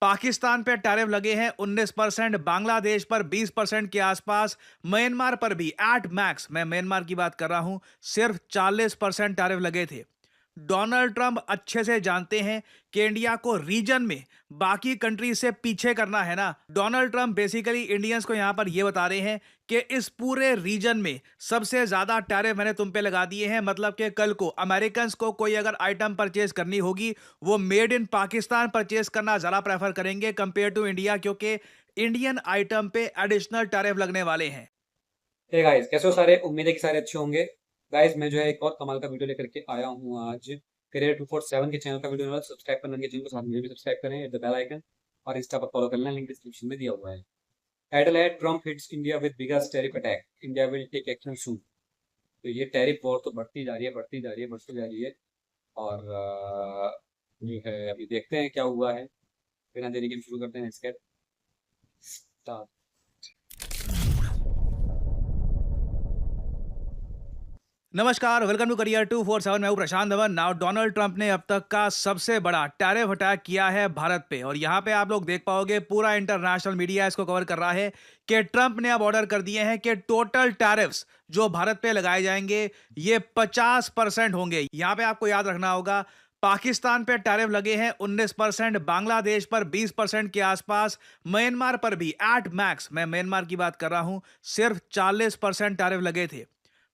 पाकिस्तान पे टैरिफ लगे हैं 19%, बांग्लादेश पर 20% के आसपास, म्यांमार पर भी एट मैक्स, मैं म्यांमार की बात कर रहा हूं, सिर्फ 40% टैरिफ लगे थे। डोनाल्ड ट्रंप अच्छे से जानते हैं कि इंडिया को रीजन में बाकी कंट्री से पीछे करना है ना। डोनाल्ड ट्रंप बेसिकली इंडियंस को यहां पर यह बता रहे हैं कि इस पूरे रीजन में सबसे ज्यादा टैरिफ मैंने तुम पे लगा दिए हैं। मतलब कि कल को अमेरिकन को कोई अगर आइटम परचेज करनी होगी, वो मेड इन पाकिस्तान परचेज करना ज्यादा प्रेफर करेंगे कंपेयर टू इंडिया, क्योंकि इंडियन आइटम पे एडिशनल टैरिफ लगने वाले हैं। हे गाइस, कैसे हो सारे? उम्मीद है कि सारे अच्छे होंगे। गाइस, मैं जो है एक और कमाल का वीडियो लेकर के आया हूँ आज। करियर 247 के चैनल का वीडियो सब्सक्राइब करना के चैनल को, साथ में भी सब्सक्राइब करें, हिट द बेल आइकन, और इंस्टा पर फॉलो कर लें, लिंक डिस्क्रिप्शन में दिया हुआ है। टाइटल है Trump hits India with biggest tariff attack, India will take action soon. तो ये टैरिफ वॉर तो बढ़ती जा रही है, बढ़ती जा रही है, बढ़ती जा रही है। और जो है अभी देखते हैं क्या हुआ है। बिना देरी के शुरू करते हैं इसके स्टार्ट। नमस्कार, वेलकम टू करियर 247। मैं हूं प्रशांत धवन। नाउ डोनाल्ड ट्रंप ने अब तक का सबसे बड़ा टैरिफ अटैक किया है भारत पे, और यहां पे आप लोग देख पाओगे पूरा इंटरनेशनल मीडिया इसको कवर कर रहा है कि ट्रंप ने अब ऑर्डर कर दिए हैं कि टोटल टैरिफ्स जो भारत पे लगाए जाएंगे ये 50% होंगे। यहां पे आपको याद रखना होगा, पाकिस्तान पे टैरिफ लगे हैं 19%, बांग्लादेश पर 20% के आसपास, म्यांमार पर भी एट मैक्स, मैं म्यांमार की बात कर रहा हूं, सिर्फ 40% टैरिफ लगे थे।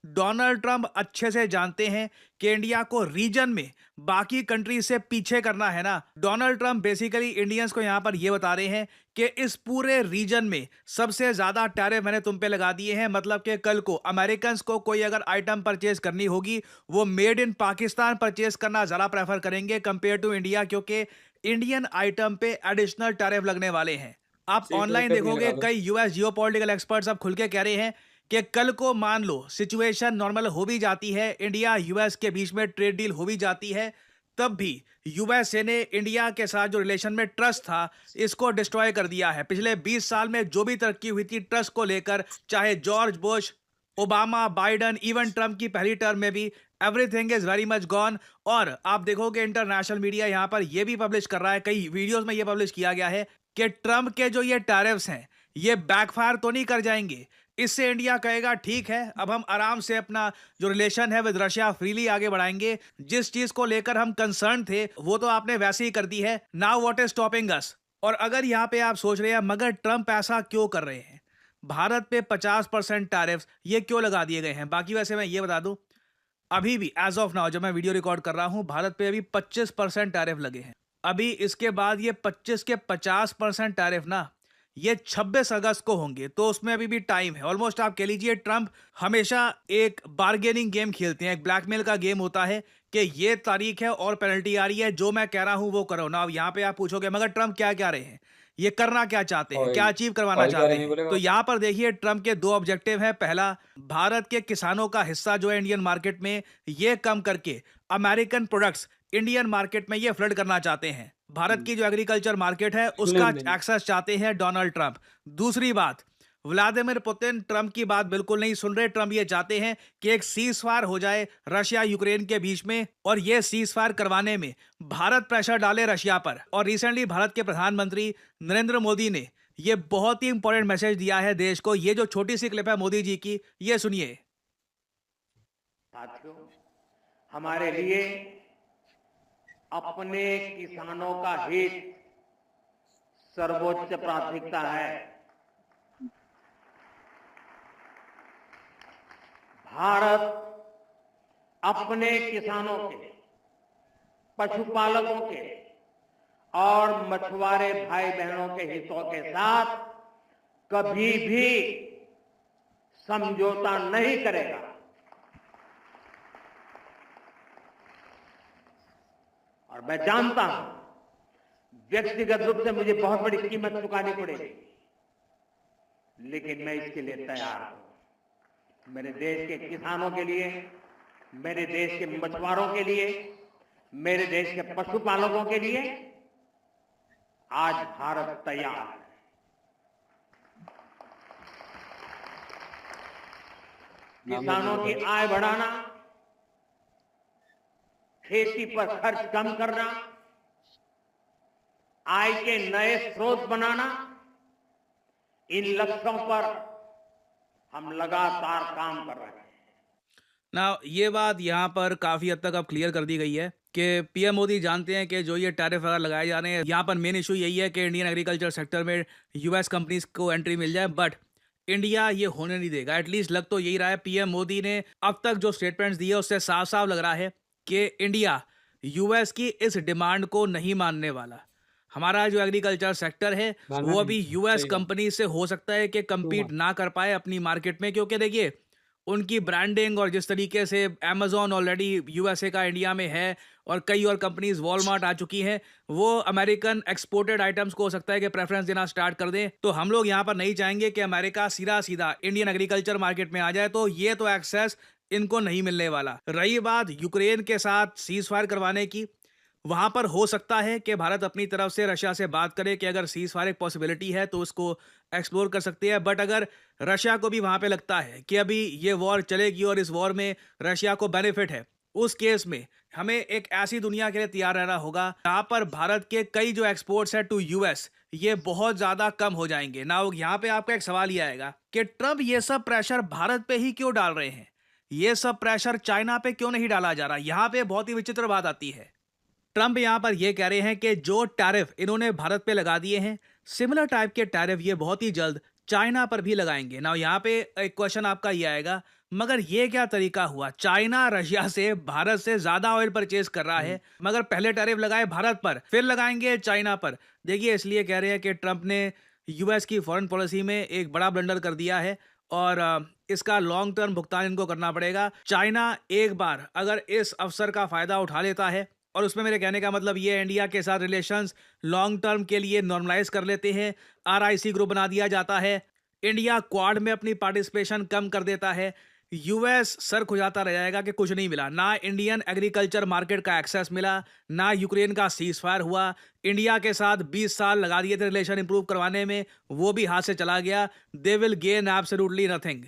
डोनाल्ड ट्रंप अच्छे से जानते हैं कि इंडिया को रीजन में बाकी कंट्री से पीछे करना है ना। डोनाल्ड ट्रंप बेसिकली इंडियंस को यहां पर यह बता रहे हैं कि इस पूरे रीजन में सबसे ज्यादा टैरिफ मैंने तुम पे लगा दिए हैं। मतलब कि कल को अमेरिकन को कोई अगर आइटम परचेज करनी होगी, वो मेड इन पाकिस्तान परचेज करना ज्यादा प्रेफर करेंगे कंपेयर टू इंडिया, क्योंकि इंडियन आइटम पे एडिशनल टैरिफ लगने वाले हैं। आप सही तो ऑनलाइन दिक्कत नहीं, देखोगे लगा दो। कई यूएस जियोपॉलिटिकल एक्सपर्ट्स अब खुल के कह रहे हैं कि कल को मान लो सिचुएशन नॉर्मल हो भी जाती है, इंडिया यूएस के बीच में ट्रेड डील हो भी जाती है, तब भी यूएसए ने इंडिया के साथ जो रिलेशन में ट्रस्ट था इसको डिस्ट्रॉय कर दिया है। पिछले 20 साल में जो भी तरक्की हुई थी ट्रस्ट को लेकर, चाहे George Bush, Obama, Biden, even Trump की पहली टर्म में भी, everything is very much gone. और आप देखोगे इंटरनेशनल मीडिया यहां पर यह भी पब्लिश कर रहा है, कई वीडियोस में यह पब्लिश किया गया है कि ट्रंप के जो ये टैरिफ्स हैं ये बैकफायर तो नहीं कर जाएंगे। इससे इंडिया कहेगा ठीक है, अब हम आराम से अपना जो रिलेशन है विद रशिया फ्रीली आगे बढ़ाएंगे। जिस चीज को लेकर हम कंसर्न थे वो तो आपने वैसे ही कर दी है, नाउ व्हाट इज स्टॉपिंग अस। और अगर यहां पे आप सोच रहे हैं मगर ट्रंप ऐसा क्यों कर रहे हैं, भारत पे 50% टैरिफ्स ये क्यों लगा दिए गए हैं। बाकी वैसे मैं ये बता दूं, अभी भी एज ऑफ नाउ जब मैं वीडियो रिकॉर्ड कर रहा हूं, भारत पे अभी 25% टैरिफ लगे हैं। अभी इसके बाद ये 25 के 50% टैरिफ ना, ये 26 अगस्त को होंगे, तो उसमें अभी भी टाइम है। ऑलमोस्ट आप कह लीजिए ट्रंप हमेशा एक बार्गेनिंग गेम खेलते हैं, एक ब्लैकमेल का गेम होता है कि ये तारीख है और पेनल्टी आ रही है, जो मैं कह रहा हूं वो करो ना। अब यहां पे आप पूछोगे मगर ट्रंप क्या क्या रहे हैं, ये करना क्या चाहते हैं, क्या ऑयल। अचीव करवाना ऑयल के चाहते बारे में हैं, बोलेगा तो आप? यहां पर देखिए ट्रंप के दो ऑब्जेक्टिव है। पहला, भारत के किसानों का हिस्सा जो है इंडियन मार्केट में ये कम करके अमेरिकन प्रोडक्ट्स इंडियन मार्केट में ये फ्लड करना चाहते हैं। भारत की जो एग्रीकल्चर मार्केट है सुनने उसका में नहीं। एक्सेस चाहते हैं डोनाल्ड ट्रंप। दूसरी बात, व्लादिमीर पुतिन ट्रंप की बात बिल्कुल नहीं सुन रहे। ट्रंप ये चाहते हैं कि एक सीज फायर हो जाए रशिया यूक्रेन के बीच में, और ये सीज फायर करवाने में भारत प्रेशर डाले रशिया पर। और रिसेंटली भारत के प्रधानमंत्री नरेंद्र मोदी ने ये बहुत ही इंपॉर्टेंट मैसेज दिया है देश को। ये जो छोटी सी क्लिप है मोदी जी की, ये सुनिए। साथियों, हमारे लिए अपने किसानों का हित सर्वोच्च प्राथमिकता है। भारत अपने किसानों के, पशुपालकों के और मछुआरे भाई बहनों के हितों के साथ कभी भी समझौता नहीं करेगा। और मैं जानता हूं व्यक्तिगत रूप से मुझे बहुत बड़ी कीमत चुकानी पड़ेगी, लेकिन मैं इसके लिए तैयार हूं। मेरे देश के किसानों के लिए, मेरे देश के मछुआरों के लिए, मेरे देश के पशुपालकों के लिए आज भारत तैयार है। किसानों की आय बढ़ाना, खेती पर खर्च कम करना, आय के नए स्रोत बनाना, इन लक्ष्यों पर हम लगातार काम कर रहे हैं। ना ये बात यहाँ पर काफ़ी हद तक अब क्लियर कर दी गई है कि पीएम मोदी जानते हैं कि जो ये टैरिफ वगैरह लगाए जा रहे हैं, यहाँ पर मेन इशू यही है कि इंडियन एग्रीकल्चर सेक्टर में यूएस कंपनीज को एंट्री मिल जाए, बट इंडिया ये होने नहीं देगा। एटलीस्ट लग तो यही रहा है। पीएम मोदी ने अब तक जो स्टेटमेंट्स दिए उससे साफ साफ लग रहा है कि इंडिया यूएस की इस डिमांड को नहीं मानने वाला। हमारा जो एग्रीकल्चर सेक्टर है मान वो में अभी यूएस सही बात। कंपनी से हो सकता है कि कम्पीट ना कर पाए अपनी मार्केट में, क्योंकि देखिए उनकी ब्रांडिंग और जिस तरीके से अमेज़न ऑलरेडी यूएसए का इंडिया में है और कई और कंपनीज वॉलमार्ट आ चुकी हैं, वो अमेरिकन एक्सपोर्टेड आइटम्स को हो सकता है कि प्रेफरेंस देना स्टार्ट कर दें। तो हम लोग यहाँ पर नहीं चाहेंगे कि अमेरिका सीधा सीधा इंडियन एग्रीकल्चर मार्केट में आ जाए, तो ये तो एक्सेस इनको नहीं मिलने वाला। रही बात यूक्रेन के साथ सीज फायर करवाने की, वहां पर हो सकता है कि भारत अपनी तरफ से रशिया से बात करे कि अगर सीज फायर एक पॉसिबिलिटी है तो उसको एक्सप्लोर कर सकते हैं। बट अगर रशिया को भी वहां पे लगता है कि अभी ये वॉर चलेगी और इस वॉर में रशिया को बेनिफिट है, उस केस में हमें एक ऐसी दुनिया के लिए तैयार रहना होगा जहां पर भारत के कई जो एक्सपोर्ट्स है टू यूएस ये बहुत ज्यादा कम हो जाएंगे ना। यहाँ पे आपका एक सवाल ये आएगा कि ट्रम्प ये सब प्रेशर भारत पे ही क्यों डाल रहे हैं, ये सब प्रेशर चाइना पे क्यों नहीं डाला जा रहा। यहाँ पे बहुत ही विचित्र बात आती है। ट्रम्प यहां पर यह कह रहे हैं कि जो टैरिफ इन्होंने भारत पे लगा दिए हैं, सिमिलर टाइप के टैरिफ ये बहुत ही जल्द चाइना पर भी लगाएंगे ना। यहाँ पे एक क्वेश्चन आपका ये आएगा, मगर ये क्या तरीका हुआ, चाइना रशिया से भारत से ज्यादा ऑयल परचेज कर रहा है मगर पहले टैरिफ लगाए भारत पर फिर लगाएंगे चाइना पर। देखिए इसलिए कह रहे हैं कि ट्रम्प ने यूएस की फॉरेन पॉलिसी में एक बड़ा ब्लंडर कर दिया है और इसका लॉन्ग टर्म भुगतान इनको करना पड़ेगा। चाइना एक बार अगर इस अवसर का फायदा उठा लेता है, और उसमें मेरे कहने का मतलब ये इंडिया के साथ रिलेशंस लॉन्ग टर्म के लिए नॉर्मलाइज कर लेते हैं, आरआईसी ग्रुप बना दिया जाता है, इंडिया क्वाड में अपनी पार्टिसिपेशन कम कर देता है, यूएस सर खुजाता रह जाएगा कि कुछ नहीं मिला, ना इंडियन एग्रीकल्चर मार्केट का एक्सेस मिला, ना यूक्रेन का सीज फायर हुआ, इंडिया के साथ 20 साल लगा दिए थे रिलेशन इंप्रूव करवाने में, वो भी हाथ से चला गया। They will gain absolutely nothing.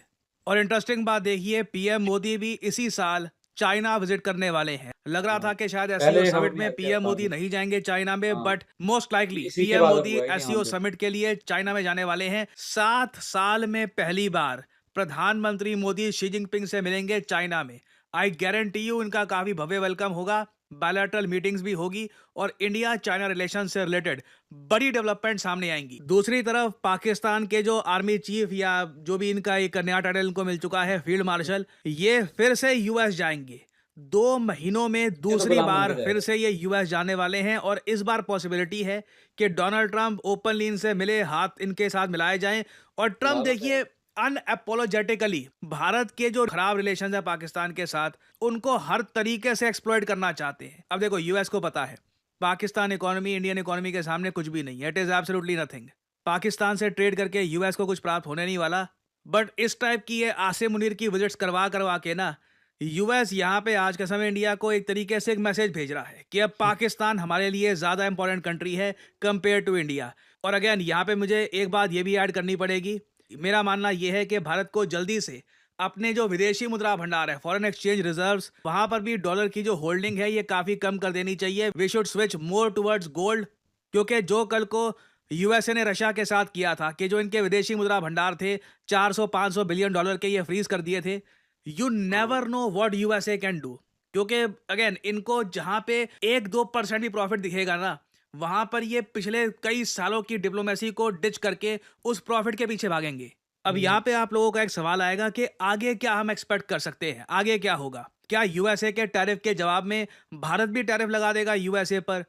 और इंटरेस्टिंग बात देखिए, पीएम मोदी भी इसी साल चाइना विजिट करने वाले हैं। लग रहा था कि शायद एससीओ पहले हम समिट अपनी में हेल्थ केयर पीएम बाद मोदी में नहीं जाएंगे चाइना में, हाँ बट मोस्ट लाइकली इसी के पीएम बाद अब मोदी हुआ है कि एससीओ हाँ समिट के लिए चाइना में जाने वाले हैं। 7 साल में पहली बार प्रधानमंत्री मोदी शी जिनपिंग से मिलेंगे चाइना में। आई गारंटी यू इनका काफी भव्य वेलकम होगा, बायलैटरल मीटिंग्स भी होगी और इंडिया चाइना रिलेशन से रिलेटेड बड़ी डेवलपमेंट सामने आएंगी। दूसरी तरफ पाकिस्तान के जो आर्मी चीफ या जो भी इनका एक नया टाइटल इनको मिल चुका है फील्ड मार्शल, ये फिर से यूएस जाएंगे। 2 महीनों में ये तो दूसरी गुलाम बन बार के फिर जाएगा। से ये यूएस जाने वाले हैं और इस बार पॉसिबिलिटी है कि डोनाल्ड ट्रंप ओपनली इनसे मिले, हाथ इनके साथ मिलाए जाएं। और ट्रंप बात है देखिए अनअपोलोजेटिकली भारत के जो खराब रिलेशन है पाकिस्तान के साथ उनको हर तरीके से एक्सप्लॉइट करना चाहते हैं। अब देखो यूएस को पता है पाकिस्तान इकोनॉमी इंडियन इकोनॉमी के सामने कुछ भी नहीं है, it is absolutely nothing. Pakistan से ट्रेड करके यूएस को कुछ प्राप्त होने नहीं वाला। बट इस टाइप की ये आसिम मुनीर की विजिट्स करवा करवा के ना यूएस यहाँ पे आज के समय इंडिया को एक तरीके से एक मैसेज भेज रहा है कि अब पाकिस्तान हमारे लिए ज्यादा इंपॉर्टेंट कंट्री है कंपेयर टू इंडिया। और अगेन यहाँ पे मुझे एक बात ये भी ऐड करनी पड़ेगी, मेरा मानना यह है कि भारत को जल्दी से अपने जो विदेशी मुद्रा भंडार है फॉरेन एक्सचेंज रिजर्व्स, वहां पर भी डॉलर की जो होल्डिंग है ये काफी कम कर देनी चाहिए। We should switch more towards gold, क्योंकि जो कल को यूएसए ने रशिया के साथ किया था कि जो इनके विदेशी मुद्रा भंडार थे 400-500 बिलियन डॉलर के ये फ्रीज कर दिए थे। You never know what USA can do, क्योंकि अगेन इनको जहां पे 1-2% भी प्रॉफिट दिखेगा ना, वहां पर ये पिछले कई सालों की डिप्लोमेसी को डिच करके उस प्रॉफिट के पीछे भागेंगे। अब यहाँ पे आप लोगों का एक सवाल आएगा कि आगे क्या हम एक्सपेक्ट कर सकते हैं, आगे क्या होगा, क्या यूएसए के टैरिफ के जवाब में भारत भी टैरिफ लगा देगा यूएसए पर।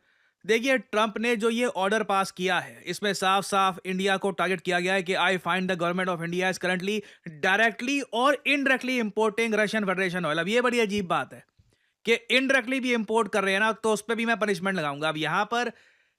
देखिए ट्रंप ने जो ये ऑर्डर पास किया है इसमें साफ साफ इंडिया को टारगेट किया गया है कि I find the government of India is currently directly और indirectly importing Russian federation oil. अब ये बड़ी अजीब बात है कि इनडायरेक्टली भी इंपोर्ट कर रहे हैं ना, तो उस पर भी मैं पनिशमेंट लगाऊंगा। अब यहाँ पर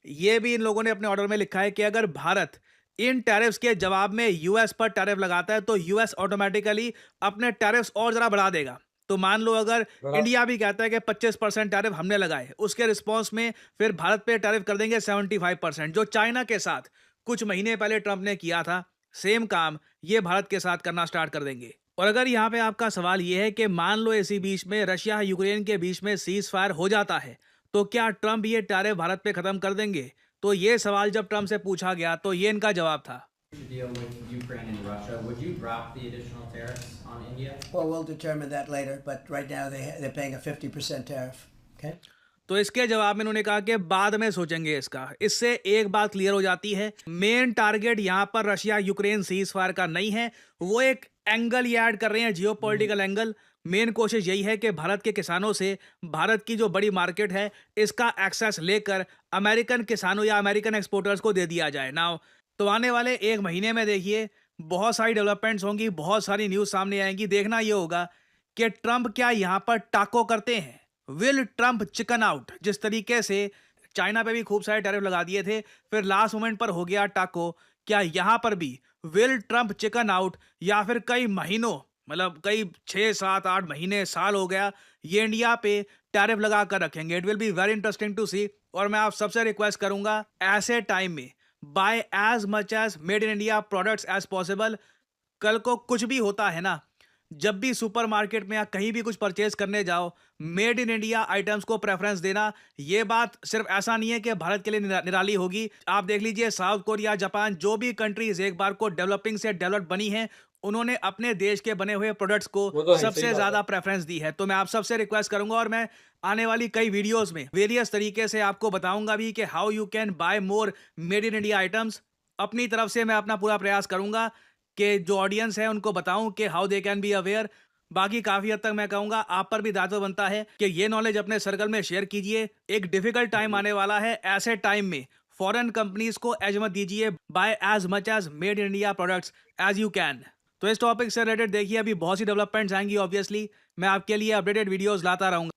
ये भी इन लोगों ने अपने ऑर्डर में लिखा है कि अगर भारत इन टैरिफ्स के जवाब में यूएस पर टैरिफ लगाता है तो यूएस ऑटोमेटिकली अपने टैरिफ्स और जरा बढ़ा देगा। तो मान लो अगर बड़ा इंडिया भी कहता है कि 25% टैरिफ हमने लगाए, उसके रिस्पॉन्स में फिर भारत पे टैरिफ कर देंगे 75%, जो चाइना के साथ कुछ महीने पहले ट्रंप ने किया था, सेम काम ये भारत के साथ करना स्टार्ट कर देंगे। और अगर यहाँ पे आपका सवाल ये है कि मान लो इसी बीच में रशिया यूक्रेन के बीच में सीज फायर हो जाता है तो क्या ट्रंप ये टैरिफ भारत पे खत्म कर देंगे, तो ये सवाल जब ट्रम्प से पूछा गया तो ये इनका जवाब था। Deal with Ukraine and Russia, would you drop the additional tariffs on India? Well, we'll determine that later, but right now they're paying a 50% tariff. Okay. तो इसके जवाब में उन्होंने कहा कि बाद में सोचेंगे इसका। इससे एक बात क्लियर हो जाती है, मेन टारगेट यहां पर रशिया यूक्रेन सीज फायर का नहीं है, वो एक एंगल ये ऐड कर रहे हैं, जियोपॉलिटिकल एंगल। मेन कोशिश यही है कि भारत के किसानों से भारत की जो बड़ी मार्केट है इसका एक्सेस लेकर अमेरिकन किसानों या अमेरिकन एक्सपोर्टर्स को दे दिया जाए। नाउ तो आने वाले एक महीने में देखिए बहुत सारी डेवलपमेंट्स होंगी, बहुत सारी न्यूज़ सामने आएंगी। देखना ये होगा कि ट्रंप क्या यहाँ पर टाको करते हैं, विल ट्रंप चिकन आउट। जिस तरीके से चाइना पे भी खूब सारे टैरिफ लगा दिए थे, फिर लास्ट मोमेंट पर हो गया टाको, क्या यहाँ पर भी विल ट्रंप चिकन आउट, या फिर कई महीनों मतलब कई 6, 7, 8 महीने, साल हो गया ये इंडिया पे टैरिफ लगा कर रखेंगे। It will be very interesting to see. और मैं आप सबसे रिक्वेस्ट करूंगा ऐसे टाइम में buy as much as made in India products as possible. कल को कुछ भी होता है ना, जब भी सुपरमार्केट में या कहीं भी कुछ परचेज करने जाओ, मेड इन इंडिया आइटम्स को प्रेफरेंस देना। ये बात सिर्फ ऐसा नहीं है कि भारत के लिए निराली होगी। आप देख लीजिए साउथ कोरिया, जापान, जो भी कंट्रीज एक बार को डेवलपिंग से डेवलप बनी हैं, उन्होंने अपने देश के बने हुए प्रोडक्ट्स वो को तो है, सही सबसे बात ज्यादा है। प्रेफरेंस दी है। तो मैं आप सबसे रिक्वेस्ट करूंगा और मैं आने वाली कई वीडियोस में वेरियस तरीके से आपको बताऊंगा भी कि how you can buy more made in India items. अपनी तरफ से मैं अपना पूरा प्रयास करूंगा कि जो ऑडियंस है उनको बताऊं कि how they can be aware. बाकी काफी हद तक मैं कहूंगा आप पर भी दायित्व बनता है कि ये नॉलेज अपने सर्कल में शेयर कीजिए। एक डिफिकल्ट टाइम आने वाला है, ऐसे टाइम में फॉरेन कंपनीज को एज मत दीजिए, buy as much as made in India products as you can. तो इस टॉपिक से रिलेटेड देखिए अभी बहुत सी डेवलपमेंट्स आएंगी, ऑब्वियसली मैं आपके लिए अपडेटेड वीडियोस लाता रहूंगा।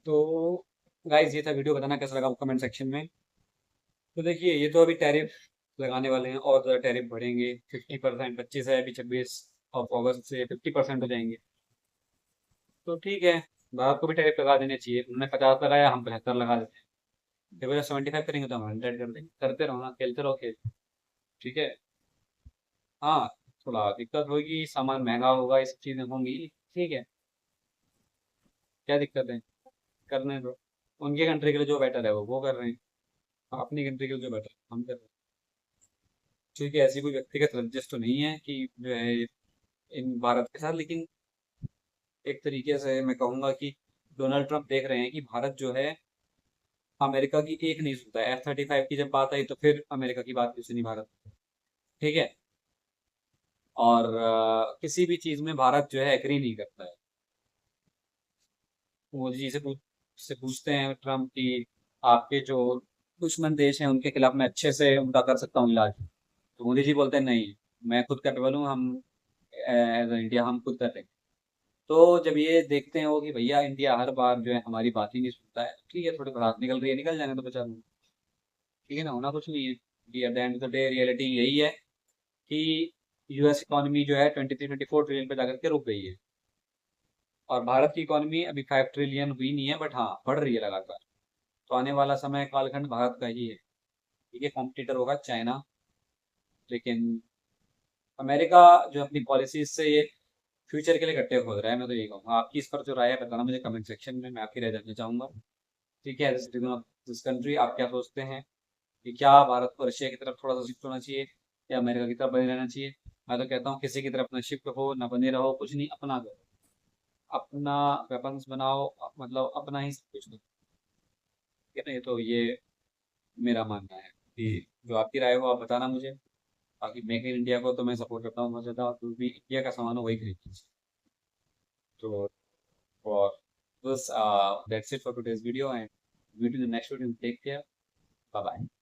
तो गाइज ये था वीडियो, बताना कैसा लगा कमेंट सेक्शन में। तो देखिए ये तो अभी टैरिफ लगाने वाले हैं और ज़्यादा टैरिफ बढ़ेंगे। 50%, 25 है अभी, 26 ऑफ अगस्त से 50% हो जाएंगे। तो ठीक है, भारत को भी टैरिफ लगा देने चाहिए। उन्होंने 50 लगाया, हम 75 लगा देते हैं। देखो जब 75 करेंगे तो हम 100 कर देंगे। करते रहो ना, खेलते रहो खेल। ठीक है। हाँ, थोड़ा दिक्कत होगी, सामान महंगा होगा, ये सब चीज़ें होंगी। ठीक है, क्या दिक्कत है, करने दो। उनके कंट्री के लिए जो बेटर है वो कर रहे हैं, अपनी कंट्री के लिए जो बेटर है हम कर रहे हैं। ठीक है, ऐसी कोई व्यक्तिगत रंजिश तो नहीं है कि जो है इन भारत के साथ, लेकिन एक तरीके से मैं कहूँगा कि डोनाल्ड ट्रंप देख रहे हैं कि भारत जो है अमेरिका की एक नहीं सुनता है। F-35 की जब बात आई तो फिर अमेरिका की बात नहीं सुनी भारत। ठीक है। और किसी भी चीज़ में भारत जो है एग्री नहीं करता है। मोदी जी से पूछते हैं ट्रम्प की आपके जो दुश्मन देश हैं उनके खिलाफ मैं अच्छे से उनका कर सकता हूँ इलाज। तो मोदी जी बोलते हैं नहीं, मैं खुद कैपेबल हूँ, हम एज इंडिया हम खुद कर लेंगे। तो जब ये देखते हैं वो कि भैया इंडिया हर बार जो है हमारी बात ही नहीं सुनता है, ठीक है थोड़ी बात निकल रही है, निकल जाने तो बचा लूँ। ठीक है ना, होना कुछ नहीं है कि at the end of the day reality यही है कि यूएस इकोनॉमी जो है 23-24 ट्रिलियन पे जाकर के रुक गई है और भारत की इकोनॉमी अभी 5 ट्रिलियन हुई नहीं है, बट हाँ बढ़ रही है लगातार। तो आने वाला समय कालखंड भारत का ही है। ठीक है, कॉम्पिटिटर होगा चाइना, लेकिन अमेरिका जो अपनी पॉलिसीज से ये फ्यूचर के लिए गड्ढे खोद रहा है। मैं तो यही कहूँगा, आपकी इस पर जो राय है बताना मुझे कमेंट सेक्शन में, मैं आपकी राय जानना चाहूँगा। ठीक है, as citizen of this country आप क्या सोचते हैं कि क्या भारत को रशिया की तरफ थोड़ा सा शिफ्ट होना चाहिए या अमेरिका की तरफ बने रहना चाहिए? मैं तो कहता हूँ किसी की तरफ ना शिफ्ट हो ना बने रहो, कुछ नहीं, अपना करो, अपना वेपन्स बनाओ, मतलब अपना ही सब कुछ दो। ठीक है ना, ये मेरा मानना है कि जो आपकी राय हो आप बताना मुझे। बाकी मेक इन इंडिया को तो मैं सपोर्ट करता हूँ बहुत ज़्यादा, और जो भी इंडिया का सामान हो वही खरीद। So for this, that's it for today's video, and meet you in the next video. Take care. Bye bye.